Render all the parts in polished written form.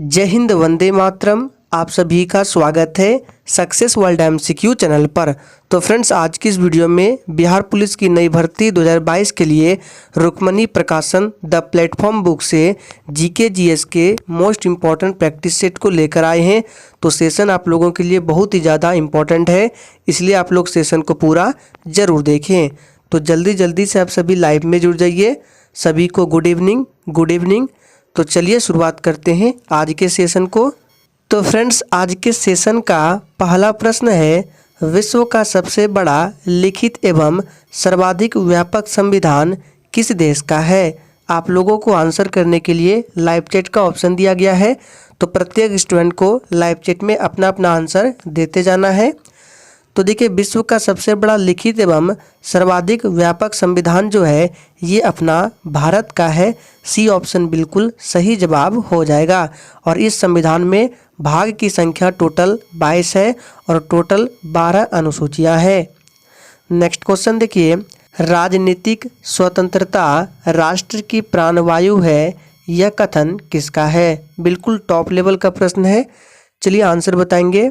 जय हिंद, वंदे मातरम। आप सभी का स्वागत है सक्सेस वर्ल्ड एमसीक्यू चैनल पर। तो फ्रेंड्स, आज की इस वीडियो में बिहार पुलिस की नई भर्ती 2022 के लिए रुक्मणी प्रकाशन द प्लेटफॉर्म बुक से जीके जीएस के मोस्ट इम्पॉर्टेंट प्रैक्टिस सेट को लेकर आए हैं। तो सेशन आप लोगों के लिए बहुत ही ज़्यादा इम्पॉर्टेंट है, इसलिए आप लोग सेशन को पूरा ज़रूर देखें। तो जल्दी से आप सभी लाइव में जुड़ जाइए। सभी को गुड इवनिंग। तो चलिए शुरुआत करते हैं आज के सेशन को। तो फ्रेंड्स, आज के सेशन का पहला प्रश्न है, विश्व का सबसे बड़ा लिखित एवं सर्वाधिक व्यापक संविधान किस देश का है। आप लोगों को आंसर करने के लिए लाइव चैट का ऑप्शन दिया गया है, तो प्रत्येक स्टूडेंट को लाइव चैट में अपना अपना आंसर देते जाना है। तो देखिए, विश्व का सबसे बड़ा लिखित एवं सर्वाधिक व्यापक संविधान जो है ये अपना भारत का है। सी ऑप्शन बिल्कुल सही जवाब हो जाएगा। और इस संविधान में भाग की संख्या टोटल 22 है और टोटल 12 अनुसूचियां हैं। नेक्स्ट क्वेश्चन देखिए, राजनीतिक स्वतंत्रता राष्ट्र की प्राणवायु है, यह कथन किसका है। बिल्कुल टॉप लेवल का प्रश्न है। चलिए आंसर बताएंगे।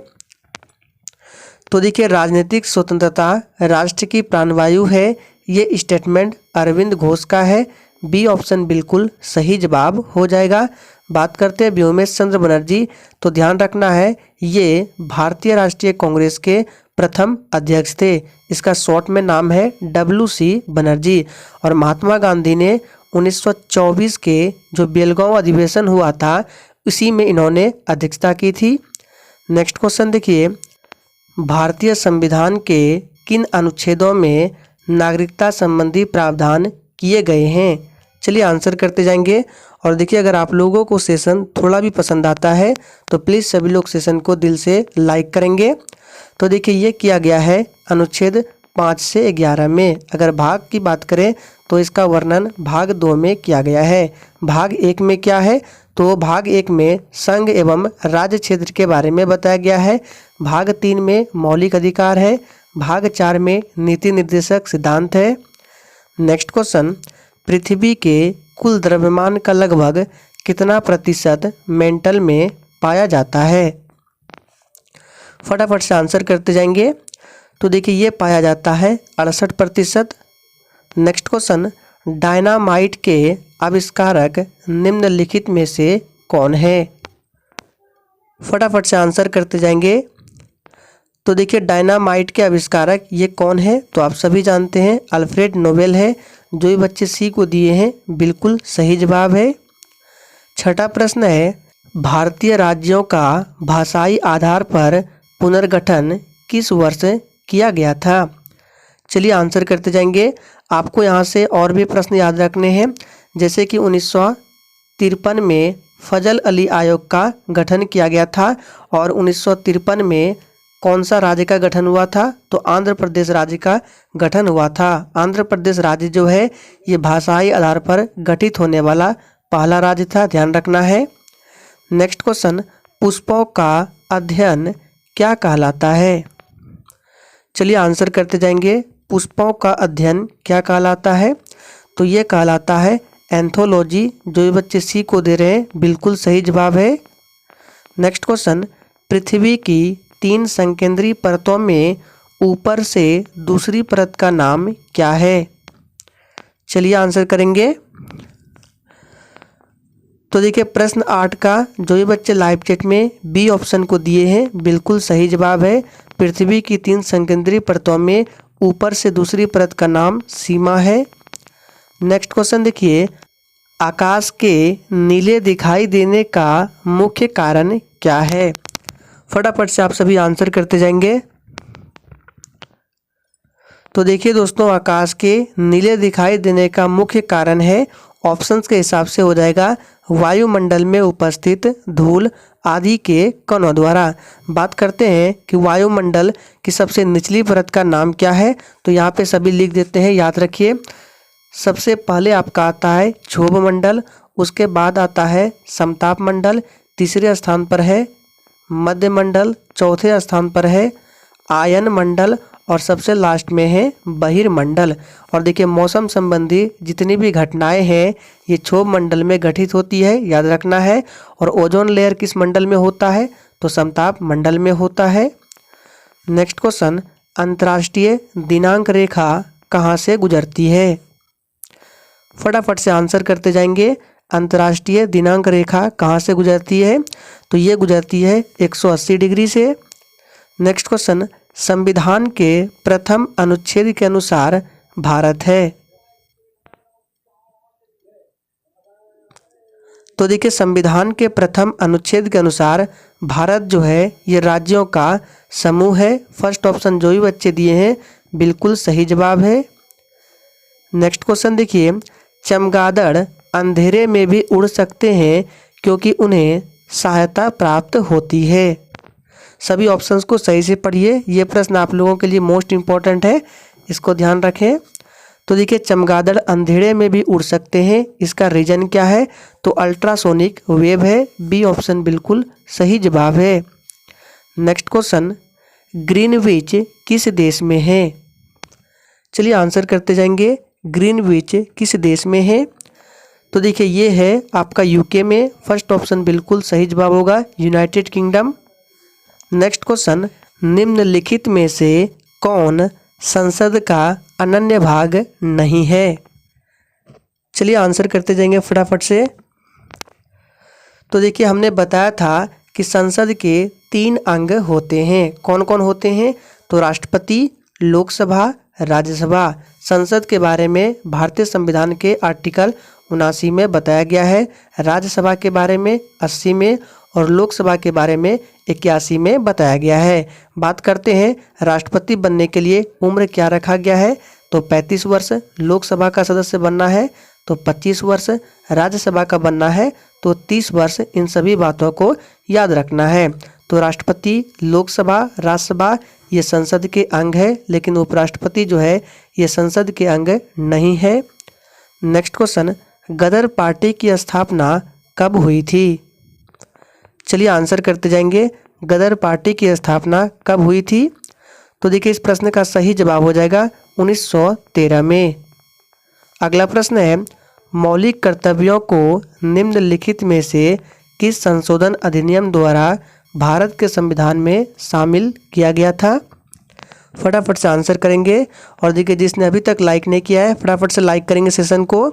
तो देखिए, राजनीतिक स्वतंत्रता राष्ट्र की प्राणवायु है, ये स्टेटमेंट अरविंद घोष का है। बी ऑप्शन बिल्कुल सही जवाब हो जाएगा। बात करते हैं व्योमेश चंद्र बनर्जी, तो ध्यान रखना है ये भारतीय राष्ट्रीय कांग्रेस के प्रथम अध्यक्ष थे। इसका शॉर्ट में नाम है WC बनर्जी। और महात्मा गांधी ने 1924 के जो बेलगांव अधिवेशन हुआ था उसी में इन्होंने अध्यक्षता की थी। नेक्स्ट क्वेश्चन देखिए, भारतीय संविधान के किन अनुच्छेदों में नागरिकता संबंधी प्रावधान किए गए हैं। चलिए आंसर करते जाएंगे। और देखिए, अगर आप लोगों को सेशन थोड़ा भी पसंद आता है तो प्लीज़ सभी लोग सेशन को दिल से लाइक करेंगे। तो देखिए, ये किया गया है अनुच्छेद 5 से 11 में। अगर भाग की बात करें तो इसका वर्णन भाग 2 में किया गया है। भाग 1 में क्या है, तो भाग 1 में संघ एवं राज्य क्षेत्र के बारे में बताया गया है। भाग 3 में मौलिक अधिकार है। भाग 4 में नीति निर्देशक सिद्धांत है। नेक्स्ट क्वेश्चन, पृथ्वी के कुल द्रव्यमान का लगभग कितना प्रतिशत मेंटल में पाया जाता है। फटाफट से आंसर करते जाएंगे। तो देखिए, ये पाया जाता है 68%। नेक्स्ट क्वेश्चन, डायनामाइट के आविष्कारक निम्नलिखित में से कौन है। फटाफट से आंसर करते जाएंगे। तो देखिए, डायनामाइट के आविष्कारक ये कौन है, तो आप सभी जानते हैं अल्फ्रेड नोबेल है। जो ये बच्चे सी को दिए हैं बिल्कुल सही जवाब है। छठा प्रश्न है, भारतीय राज्यों का भाषाई आधार पर पुनर्गठन किस वर्ष किया गया था। चलिए आंसर करते जाएंगे। आपको यहाँ से और भी प्रश्न याद रखने हैं, जैसे कि 1953 में फजल अली आयोग का गठन किया गया था। और 1953 में कौन सा राज्य का गठन हुआ था, तो आंध्र प्रदेश राज्य का गठन हुआ था। आंध्र प्रदेश राज्य जो है ये भाषाई आधार पर गठित होने वाला पहला राज्य था, ध्यान रखना है। नेक्स्ट क्वेश्चन, पुष्पों का अध्ययन क्या कहलाता है। चलिए आंसर करते जाएंगे। पुष्पों का अध्ययन क्या कहलाता है, तो ये कहलाता है एंथोलॉजी। जो ये बच्चे सी को दे रहे हैं बिल्कुल सही जवाब है। नेक्स्ट क्वेश्चन, पृथ्वी की 3 संकेंद्रीय परतों में ऊपर से दूसरी परत का नाम क्या है। चलिए आंसर करेंगे। तो देखिए, प्रश्न 8 का जो ये बच्चे लाइव चैट में बी ऑप्शन को दिए हैं बिल्कुल सही जवाब है। पृथ्वी की 3 संकेंद्रीय परतों में ऊपर से दूसरी परत का नाम सीमा है। नेक्स्ट क्वेश्चन देखिए, आकाश के नीले दिखाई देने का मुख्य कारण क्या है। फटाफट से आप सभी आंसर करते जाएंगे। तो देखिए दोस्तों, आकाश के नीले दिखाई देने का मुख्य कारण है, ऑप्शंस के हिसाब से हो जाएगा वायुमंडल में उपस्थित धूल आदि के कणों द्वारा। बात करते हैं कि वायुमंडल की सबसे निचली परत का नाम क्या है, तो यहाँ पे सभी लिख देते हैं, याद रखिए। सबसे पहले आपका आता है क्षोभ मंडल, उसके बाद आता है समताप मंडल, तीसरे स्थान पर है मध्य मंडल, चौथे स्थान पर है आयन मंडल और सबसे लास्ट में है बहिर्मंडल। और देखिए मौसम संबंधी जितनी भी घटनाएं हैं ये क्षोभ मंडल में घटित होती है, याद रखना है। और ओजोन लेयर किस मंडल में होता है? तो समताप मंडल में होता है। नेक्स्ट क्वेश्चन, अंतर्राष्ट्रीय दिनांक रेखा कहाँ से गुजरती है? फटाफट से आंसर करते जाएंगे। अंतर्राष्ट्रीय दिनांक रेखा कहाँ से गुजरती है? तो ये गुजरती है 180 डिग्री से। नेक्स्ट क्वेश्चन, संविधान के प्रथम अनुच्छेद के अनुसार भारत है। तो देखिए संविधान के प्रथम अनुच्छेद के अनुसार भारत जो है ये राज्यों का समूह है। फर्स्ट ऑप्शन जो भी बच्चे दिए हैं बिल्कुल सही जवाब है। नेक्स्ट क्वेश्चन देखिए, चमगादड़ अंधेरे में भी उड़ सकते हैं क्योंकि उन्हें सहायता प्राप्त होती है। सभी ऑप्शंस को सही से पढ़िए, ये प्रश्न आप लोगों के लिए मोस्ट इम्पॉर्टेंट है, इसको ध्यान रखें। तो देखिए चमगादड़ अंधेरे में भी उड़ सकते हैं, इसका रीजन क्या है? तो अल्ट्रासोनिक वेव है। बी ऑप्शन बिल्कुल सही जवाब है। नेक्स्ट क्वेश्चन, ग्रीनविच किस देश में है? चलिए आंसर करते जाएंगे। ग्रीनविच किस देश में है? तो देखिए ये है आपका यूके में। फर्स्ट ऑप्शन बिल्कुल सही जवाब होगा, यूनाइटेड किंगडम। नेक्स्ट क्वेश्चन, निम्नलिखित में से कौन संसद का अनन्य भाग नहीं है? चलिए आंसर करते जाएंगे फटाफट से। तो देखिए हमने बताया था कि संसद के 3 अंग होते हैं। कौन कौन होते हैं? तो राष्ट्रपति, लोकसभा, राज्यसभा। संसद के बारे में भारतीय संविधान के आर्टिकल 79 में बताया गया है, राज्यसभा के बारे में 80 में और लोकसभा के बारे में 81 में बताया गया है। बात करते हैं राष्ट्रपति बनने के लिए उम्र क्या रखा गया है? तो 35 वर्ष। लोकसभा का सदस्य बनना है तो 25 वर्ष। राज्यसभा का बनना है तो 30 वर्ष। इन सभी बातों को याद रखना है। तो राष्ट्रपति, लोकसभा, राज्यसभा ये संसद के अंग है, लेकिन उपराष्ट्रपति जो है ये संसद के अंग नहीं है। नेक्स्ट क्वेश्चन, गदर पार्टी की स्थापना कब हुई थी? चलिए आंसर करते जाएंगे। गदर पार्टी की स्थापना कब हुई थी? तो देखिए इस प्रश्न का सही जवाब हो जाएगा 1913 में। अगला प्रश्न है, मौलिक कर्तव्यों को निम्नलिखित में से किस संशोधन अधिनियम द्वारा भारत के संविधान में शामिल किया गया था? फटाफट से आंसर करेंगे। और देखिए जिसने अभी तक लाइक नहीं किया है फटाफट से लाइक करेंगे सेशन को।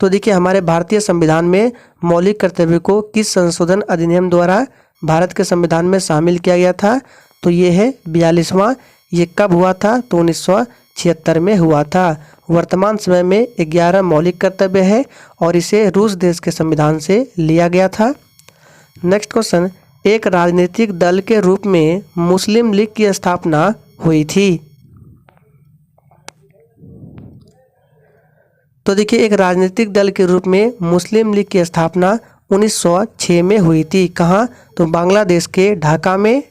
तो देखिए हमारे भारतीय संविधान में मौलिक कर्तव्य को किस संशोधन अधिनियम द्वारा भारत के संविधान में शामिल किया गया था? तो ये है 42वां। ये कब हुआ था? तो 1976 में हुआ था। वर्तमान समय में 11 मौलिक कर्तव्य है और इसे रूस देश के संविधान से लिया गया था। नेक्स्ट क्वेश्चन, एक राजनीतिक दल के रूप में मुस्लिम लीग की स्थापना हुई थी। तो देखिए एक राजनीतिक दल के रूप में मुस्लिम लीग की स्थापना 1906 में हुई थी। कहाँ? तो बांग्लादेश के ढाका में।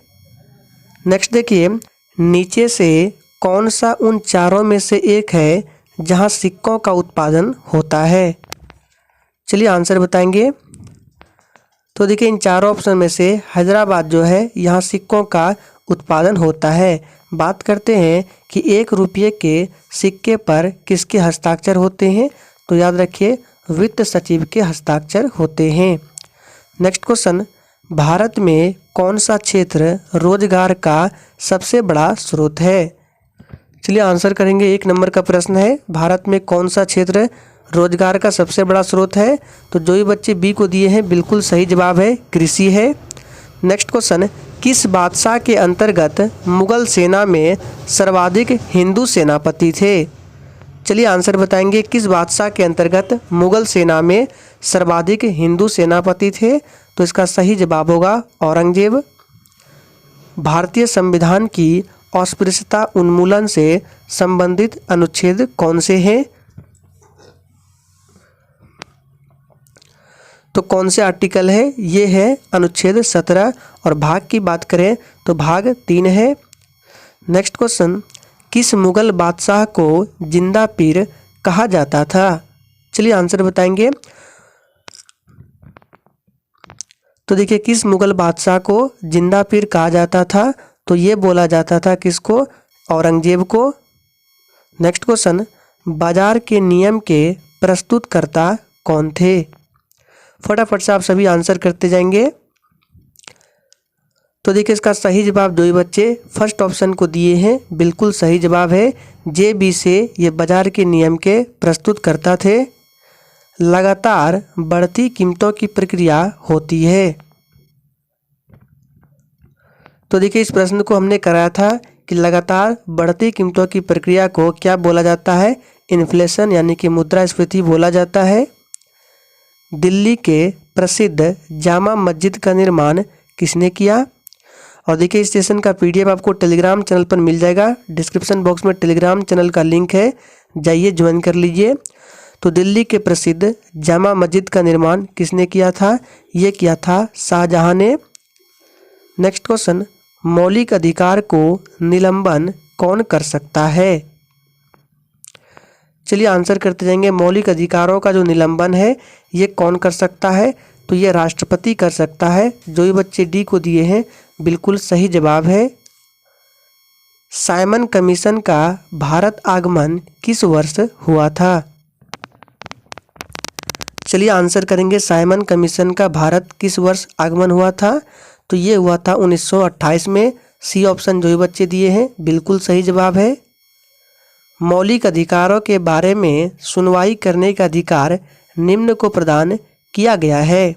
नेक्स्ट देखिए, नीचे से कौन सा उन चारों में से एक है जहां सिक्कों का उत्पादन होता है? चलिए आंसर बताएंगे। तो देखिए इन चारों ऑप्शन में से हैदराबाद जो है यहाँ सिक्कों का उत्पादन होता है। बात करते हैं कि 1 रुपये के सिक्के पर किसके हस्ताक्षर होते हैं? तो याद रखिए वित्त सचिव के हस्ताक्षर होते हैं। नेक्स्ट क्वेश्चन, भारत में कौन सा क्षेत्र रोजगार का सबसे बड़ा स्रोत है? चलिए आंसर करेंगे। 1 नंबर का प्रश्न है, भारत में कौन सा क्षेत्र रोजगार का सबसे बड़ा स्रोत है? तो जो भी बच्चे बी को दिए हैं बिल्कुल सही जवाब है, कृषि है। नेक्स्ट क्वेश्चन, किस बादशाह के अंतर्गत मुगल सेना में सर्वाधिक हिंदू सेनापति थे? चलिए आंसर बताएंगे। किस बादशाह के अंतर्गत मुगल सेना में सर्वाधिक हिंदू सेनापति थे? तो इसका सही जवाब होगा औरंगजेब। भारतीय संविधान की अस्पृश्यता उन्मूलन से संबंधित अनुच्छेद कौन से हैं? तो कौन से आर्टिकल है? ये है अनुच्छेद 17 और भाग की बात करें तो भाग 3 है। नेक्स्ट क्वेश्चन, किस मुगल बादशाह को जिंदा पीर कहा जाता था? चलिए आंसर बताएंगे। तो देखिए किस मुगल बादशाह को जिंदा पीर कहा जाता था? तो ये बोला जाता था किसको? औरंगजेब को। नेक्स्ट क्वेश्चन, बाजार के नियम के प्रस्तुतकर्ता कौन थे? फटाफट से आप सभी आंसर करते जाएंगे। तो देखिए इसका सही जवाब जो ही बच्चे फर्स्ट ऑप्शन को दिए हैं, बिल्कुल सही जवाब है JB से ये बाजार के नियम के प्रस्तुतकर्ता थे। लगातार बढ़ती कीमतों की प्रक्रिया होती है। तो देखिए इस प्रश्न को हमने कराया था कि लगातार बढ़ती कीमतों की प्रक्रिया को क्या बोला जाता है? इन्फ्लेशन यानी कि मुद्रास्फीति बोला जाता है। दिल्ली के प्रसिद्ध जामा मस्जिद का निर्माण किसने किया? और देखिए इस सेशन का PDF आपको टेलीग्राम चैनल पर मिल जाएगा। डिस्क्रिप्शन बॉक्स में टेलीग्राम चैनल का लिंक है, जाइए ज्वाइन कर लीजिए। तो दिल्ली के प्रसिद्ध जामा मस्जिद का निर्माण किसने किया था? ये किया था शाहजहां ने। नेक्स्ट क्वेश्चन, मौलिक अधिकार को निलंबन कौन कर सकता है? चलिए आंसर करते जाएंगे। मौलिक अधिकारों का जो निलंबन है ये कौन कर सकता है? तो ये राष्ट्रपति कर सकता है। जो ही बच्चे D को दिए हैं बिल्कुल सही जवाब है। साइमन कमीशन का भारत आगमन किस वर्ष हुआ था? चलिए आंसर करेंगे। साइमन कमीशन का भारत किस वर्ष आगमन हुआ था? तो ये हुआ था 1928 में। C ऑप्शन जो ही बच्चे दिए हैं बिल्कुल सही जवाब है। मौलिक अधिकारों के बारे में सुनवाई करने का अधिकार निम्न को प्रदान किया गया है।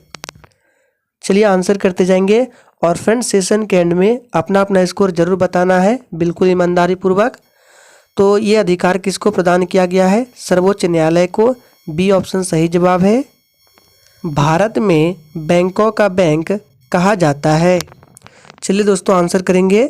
चलिए आंसर करते जाएंगे। और फ्रेंड्स सेशन के एंड में अपना अपना स्कोर जरूर बताना है, बिल्कुल ईमानदारी पूर्वक। तो ये अधिकार किसको प्रदान किया गया है? सर्वोच्च न्यायालय को। B ऑप्शन सही जवाब है। भारत में बैंकों का बैंक कहा जाता है? चलिए दोस्तों आंसर करेंगे।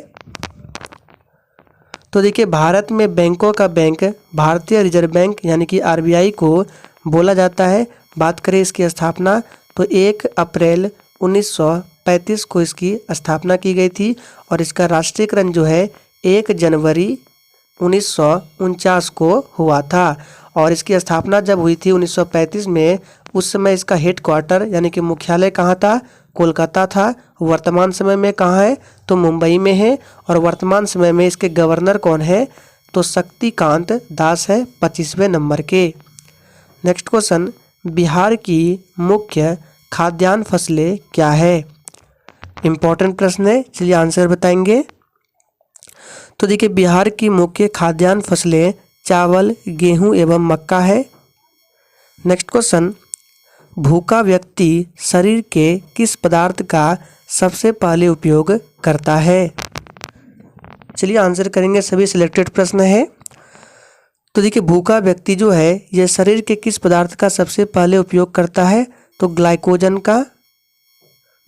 तो देखिए भारत में बैंकों का बैंक भारतीय रिजर्व बैंक यानी कि RBI को बोला जाता है। बात करें इसकी स्थापना तो 1 अप्रैल 1935 को इसकी स्थापना की गई थी और इसका राष्ट्रीयकरण जो है 1 जनवरी 1949 को हुआ था। और इसकी स्थापना जब हुई थी 1935 में, उस समय इसका हेडक्वार्टर यानी कि मुख्यालय कहाँ था? कोलकाता था। वर्तमान समय में कहाँ है? तो मुंबई में है। और वर्तमान समय में इसके गवर्नर कौन है? तो शक्तिकांत दास है 25वें नंबर के। नेक्स्ट क्वेश्चन, बिहार की मुख्य खाद्यान्न फसलें क्या है? इंपॉर्टेंट प्रश्न है, चलिए आंसर बताएंगे। तो देखिए बिहार की मुख्य खाद्यान्न फसलें चावल, गेहूं एवं मक्का है। नेक्स्ट क्वेश्चन, भूखा व्यक्ति शरीर के किस पदार्थ का सबसे पहले उपयोग करता है? चलिए आंसर करेंगे। सभी सिलेक्टेड प्रश्न है। तो देखिए भूखा व्यक्ति जो है ये शरीर के किस पदार्थ का सबसे पहले उपयोग करता है? तो ग्लाइकोजन का।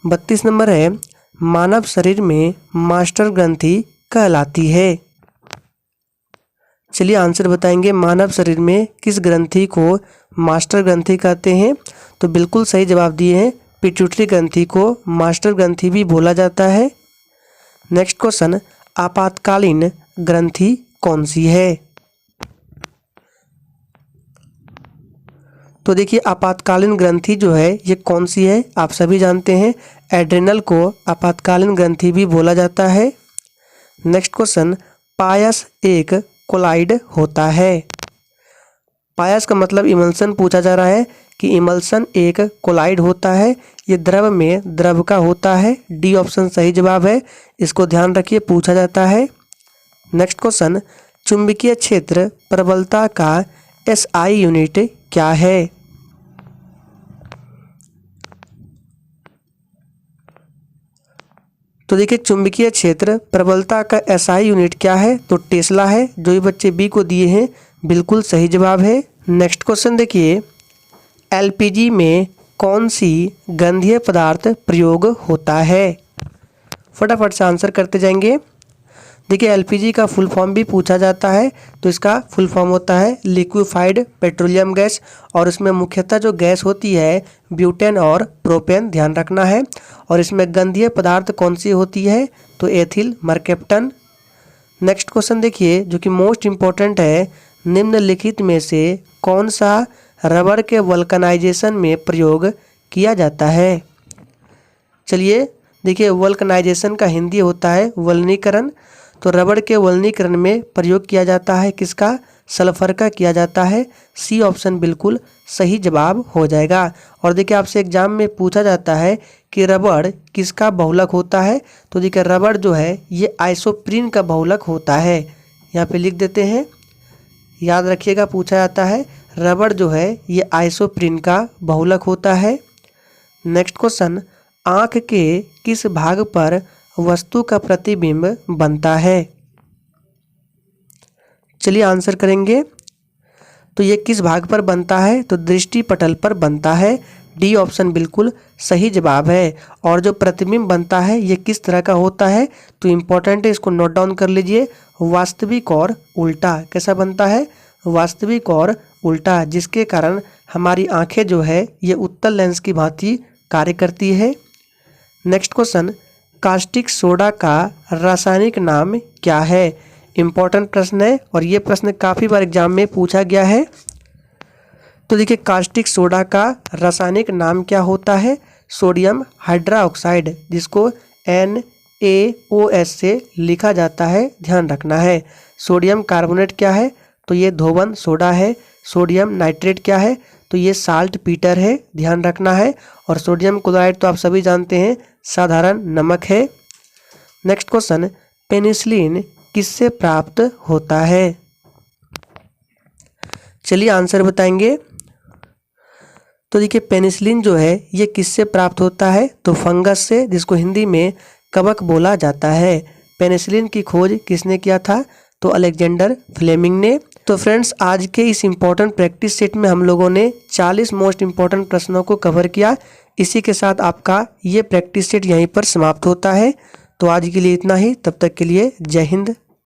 32 नंबर है, मानव शरीर में मास्टर ग्रंथि कहलाती है? चलिए आंसर बताएंगे। मानव शरीर में किस ग्रंथि को मास्टर ग्रंथि कहते हैं? तो बिल्कुल सही जवाब दिए हैं, पिट्यूटरी ग्रंथि को मास्टर ग्रंथि भी बोला जाता है। नेक्स्ट क्वेश्चन, आपातकालीन ग्रंथि कौन सी है? तो देखिए आपातकालीन ग्रंथि जो है ये कौन सी है? आप सभी जानते हैं, एड्रेनल को आपातकालीन ग्रंथि भी बोला जाता है। नेक्स्ट क्वेश्चन, पायस एक कोलाइड होता है? पायस का मतलब इमल्सन पूछा जा रहा है कि इमल्सन एक कोलाइड होता है। ये द्रव में द्रव का होता है। D ऑप्शन सही जवाब है, इसको ध्यान रखिए, पूछा जाता है। नेक्स्ट क्वेश्चन, चुंबकीय क्षेत्र प्रबलता का SI यूनिट क्या है? तो देखिए चुंबकीय क्षेत्र प्रबलता का SI यूनिट क्या है? तो टेस्ला है। जो ही बच्चे B को दिए हैं बिल्कुल सही जवाब है। नेक्स्ट क्वेश्चन देखिए, LPG में कौन सी गंधीय पदार्थ प्रयोग होता है? फटाफट से आंसर करते जाएंगे। देखिए LPG का फुल फॉर्म भी पूछा जाता है। तो इसका फुल फॉर्म होता है लिक्विफाइड पेट्रोलियम गैस। और इसमें मुख्यतः जो गैस होती है ब्यूटेन और प्रोपेन, ध्यान रखना है। और इसमें गंधीय पदार्थ कौन सी होती है? तो एथिल मरकेप्टन। नेक्स्ट क्वेश्चन देखिए जो कि मोस्ट इम्पोर्टेंट है, निम्नलिखित में से कौन सा रबर के वल्कनाइजेशन में प्रयोग किया जाता है? चलिए देखिए वल्कनाइजेशन का हिंदी होता है वल्कनीकरण। तो रबड़ के वल्कनीकरण में प्रयोग किया जाता है किसका? सल्फर का किया जाता है। सी ऑप्शन बिल्कुल सही जवाब हो जाएगा। और देखिए आपसे एग्जाम में पूछा जाता है कि रबड़ किसका बहुलक होता है, तो देखिए रबड़ जो है ये आइसोप्रीन का बहुलक होता है। यहाँ पे लिख देते हैं, याद रखिएगा, पूछा जाता है रबड़ जो है ये आइसोप्रीन का बहुलक होता है। नेक्स्ट क्वेश्चन, आँख के किस भाग पर वस्तु का प्रतिबिंब बनता है? चलिए आंसर करेंगे। तो ये किस भाग पर बनता है? तो दृष्टि पटल पर बनता है। डी ऑप्शन बिल्कुल सही जवाब है। और जो प्रतिबिंब बनता है ये किस तरह का होता है? तो इम्पोर्टेंट है, इसको नोट डाउन कर लीजिए। वास्तविक और उल्टा। कैसा बनता है? वास्तविक और उल्टा, जिसके कारण हमारी आंखें जो है ये उत्तल लेंस की भांति कार्य करती है। नेक्स्ट क्वेश्चन, कास्टिक सोडा का रासायनिक नाम क्या है? इम्पोर्टेंट प्रश्न है और ये प्रश्न काफ़ी बार एग्जाम में पूछा गया है। तो देखिए कास्टिक सोडा का रासायनिक नाम क्या होता है? सोडियम हाइड्रोक्साइड, जिसको NaOH से लिखा जाता है, ध्यान रखना है। सोडियम कार्बोनेट क्या है? तो ये धोवन सोडा है। सोडियम नाइट्रेट क्या है? तो ये साल्ट पीटर है, ध्यान रखना है। और सोडियम क्लोराइड तो आप सभी जानते हैं साधारण नमक है। नेक्स्ट क्वेश्चन, पेनिसिलिन किससे प्राप्त होता है? चलिए आंसर बताएंगे। तो देखिए पेनिसिलिन जो है ये किससे प्राप्त होता है? तो फंगस से, जिसको हिंदी में कवक बोला जाता है। पेनिसिलिन की खोज किसने किया था? तो अलेक्जेंडर फ्लेमिंग ने। तो फ्रेंड्स आज के इस इम्पोर्टेंट प्रैक्टिस सेट में हम लोगों ने 40 मोस्ट इम्पोर्टेंट प्रश्नों को कवर किया। इसी के साथ आपका ये प्रैक्टिस सेट यहीं पर समाप्त होता है। तो आज के लिए इतना ही, तब तक के लिए जय हिंद।